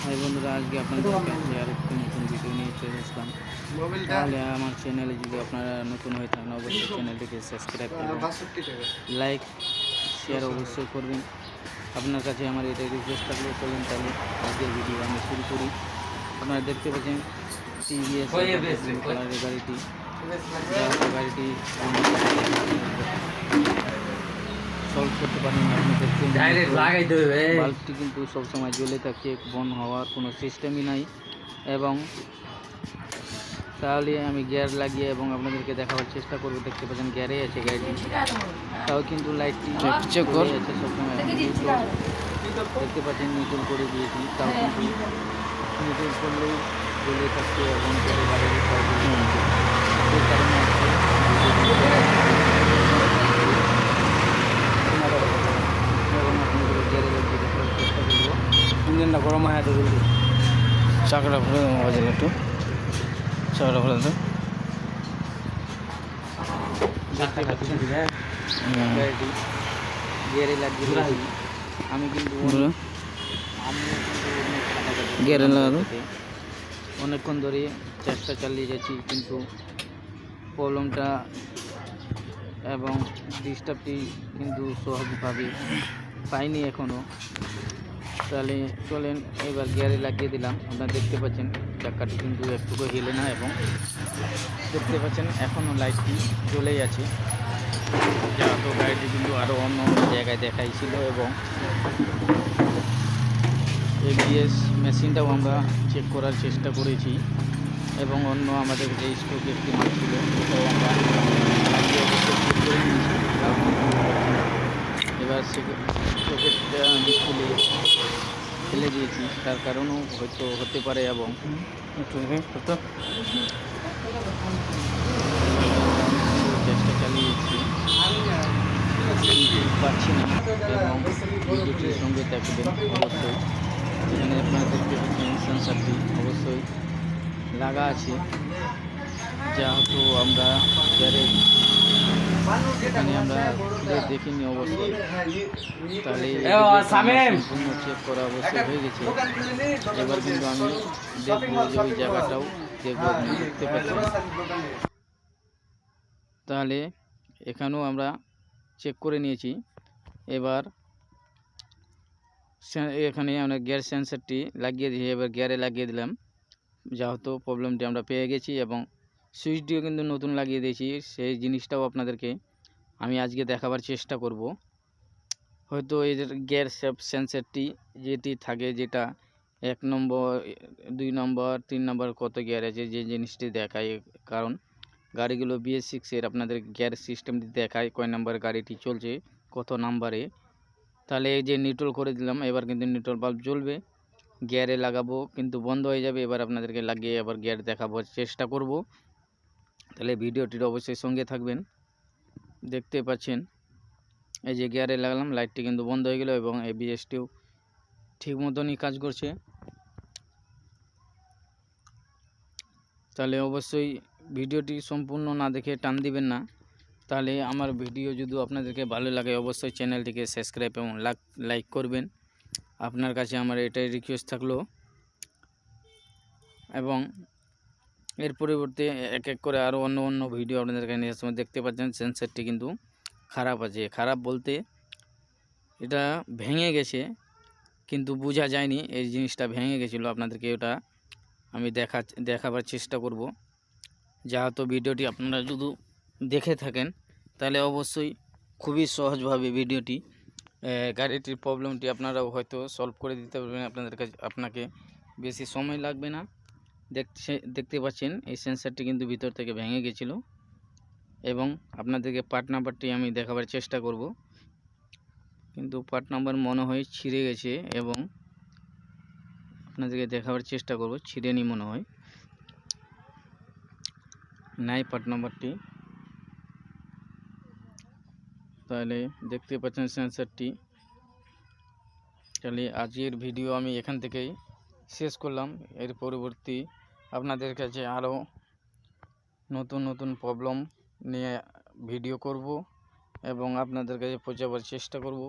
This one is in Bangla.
হাই বন্ধুরা, আজকে আপনাদের কাছে আরেকটি নতুন ভিডিও নিয়ে চলে আসলাম। তাহলে আমার চ্যানেলে যদি আপনারা নতুন হয়ে থাকেন অবশ্যই চ্যানেলটিকে সাবস্ক্রাইব করবেন, লাইক শেয়ার অবশ্যই করবেন। আপনার কাছে আমার এটা রিকোয়েস্ট থাকলে চলুন তাহলে আজকের ভিডিও আমি শুরু করি। আপনারা দেখতে পাচ্ছেন টিভিএস কালারের গাড়িটি, গাড়িটি সলভ করতে পারেন। আপনি দেখছেন বাল্বটি কিন্তু সবসময় জ্বলে থাকে, বন্ধ হওয়ার কোনো সিস্টেমই নাই। এবং তাহলে আমি গিয়ার লাগিয়ে এবং আপনাদেরকে দেখাবার চেষ্টা করব। দেখতে পাচ্ছেন গিয়ারে আছে গাড়িটি, তাও কিন্তু লাইটটি চেক করে আছে সবসময়। দেখতে পাচ্ছেন নিউট্রাল করে দিয়েছি, তাও কিন্তু নিউট্রাল করলেও জ্বলে থাকছে এবং জ্বলে গাড়ির এই কারণে ইঞ্জিনটা গরম হয় তো জলদি। চাকরা খুলে দেবো বাজারে, একটু চাকরা খুলে দেবো। গিয়ারে লাগিয়ে আমি কিন্তু গিয়ারে লাগানো অনেকক্ষণ ধরে চেষ্টা চালিয়ে যাচ্ছি, কিন্তু প্রবলেমটা এবং ডিস্টার্বটি কিন্তু সহজভাবে পাইনি এখনও। তাহলে চলেন এবার গিয়ারে লাগিয়ে দিলাম। আপনারা দেখতে পাচ্ছেন চাকাটি কিন্তু একটুকু হিলে না, এবং দেখতে পাচ্ছেন এখনও লাইটটি জ্বলেই আছে। যা তো গাড়িটি কিন্তু আরও অন্য অন্য জায়গায় দেখাইছিল, এবং এবিএস মেশিনটাও আমরা চেক করার চেষ্টা করেছি, এবং অন্য আমাদের যে স্টক একটি মাল ছিল সেটাও আমরা লাগিয়ে চেক করে নিয়েছি। এবার সকেটটা আমি খুলে ফেলে দিয়েছি, তার কারণও হয়তো হতে পারে। এবং চেষ্টা চালিয়েছি কিন্তু পাচ্ছি না, এবং ভিডিওটির সঙ্গে থাকবেন অবশ্যই। এখানে আপনারা দেখতে পাচ্ছেন সেন্সারটি অবশ্যই লাগা আছে, যেহেতু আমরা এখানে আমরা দেখিনি অবশ্যই। তাহলে সম্পূর্ণ চেক করা অবশ্যই হয়ে গেছে। এবার কিন্তু আমি দেখবো যে ওই জায়গাটাও দেখবো, আপনি দেখতে পাচ্ছেন। তাহলে এখানেও আমরা চেক করে নিয়েছি। এবার এখানে আমরা গিয়ার সেন্সারটি লাগিয়ে দিয়েছি, এবার গিয়ারে লাগিয়ে দিলাম। যেহেতু প্রবলেমটি আমরা পেয়ে গেছি, এবং সুইচটিও কিন্তু নতুন লাগিয়ে দিয়েছি, সেই জিনিসটাও আপনাদেরকে আমি আজকে দেখাবার চেষ্টা করব। হয়তো এই গিয়ার সেন্সারটি যেটি থাকে, যেটা 1 নম্বর 2 নম্বর 3 নম্বর কত গিয়ার আছে, যে জিনিসটি দেখায়। কারণ গাড়িগুলো BS6-এর আপনাদের গিয়ার সিস্টেমটি দেখায় কয় নম্বর গাড়িটি চলছে, কত নাম্বারে। তাহলে এই যে নিউট্রাল করে দিলাম, এবার কিন্তু নিউট্রাল বাল্ব জ্বলবে। গিয়ারে লাগাবো কিন্তু বন্ধ হয়ে যাবে। এবার আপনাদেরকে লাগিয়ে আবার গিয়ার দেখাবার চেষ্টা করব। তাহলে ভিডিওটির অবশ্যই সঙ্গে থাকবেন। দেখতে পাচ্ছেন এই যে গিয়ারে লাগালাম, লাইটটি কিন্তু বন্ধ হয়ে গেল, এবং এবিএসটিও ঠিক মতনই কাজ করছে। তাহলে অবশ্যই ভিডিওটি সম্পূর্ণ না দেখে টান দিবেন না। তাহলে আমার ভিডিও যদি আপনাদেরকে ভালো লাগে অবশ্যই চ্যানেলটিকে সাবস্ক্রাইব এবং লাইক করবেন। আপনার কাছে আমার এটাই রিকোয়েস্ট থাকলো। এবং এর পরিবর্তে এক এক করে আরও অন্য অন্য ভিডিও আপনাদেরকে নিয়ে সময় দেখতে পাচ্ছেন সেন্সারটি কিন্তু খারাপ আছে। খারাপ বলতে এটা ভেঙে গেছে, কিন্তু বোঝা যায়নি এই জিনিসটা ভেঙে গেছিলো। আপনাদেরকে ওটা আমি দেখাবার চেষ্টা করব। যেহেতু ভিডিওটি আপনারা যদি দেখে থাকেন তাহলে অবশ্যই খুবই সহজভাবে ভিডিওটি গাড়িটির প্রবলেমটি আপনারাও হয়তো সলভ করে দিতে পারবেন। আপনাকে বেশি সময় লাগবে না। দেখতে পাচ্ছেন এই সেন্সারটি কিন্তু ভিতর থেকে ভেঙে গেছিলো, এবং আপনাদেরকে পার্ট নাম্বারটি আমি দেখাবার চেষ্টা করব। কিন্তু পার্ট নাম্বার মনে হয় ছিঁড়ে গেছে, এবং আপনাদেরকে দেখাবার চেষ্টা করব। ছিঁড়েনি মনে হয়, নাই পার্ট নাম্বারটি। তাহলে দেখতে পাচ্ছেন সেন্সারটি। তাহলে আজকের ভিডিও আমি এখান থেকেই শেষ করলাম। এর পরবর্তী আপনাদের কাছে আরও নতুন নতুন প্রবলেম নিয়ে ভিডিও করব, এবং আপনাদের কাছে পৌঁছাবার চেষ্টা করব।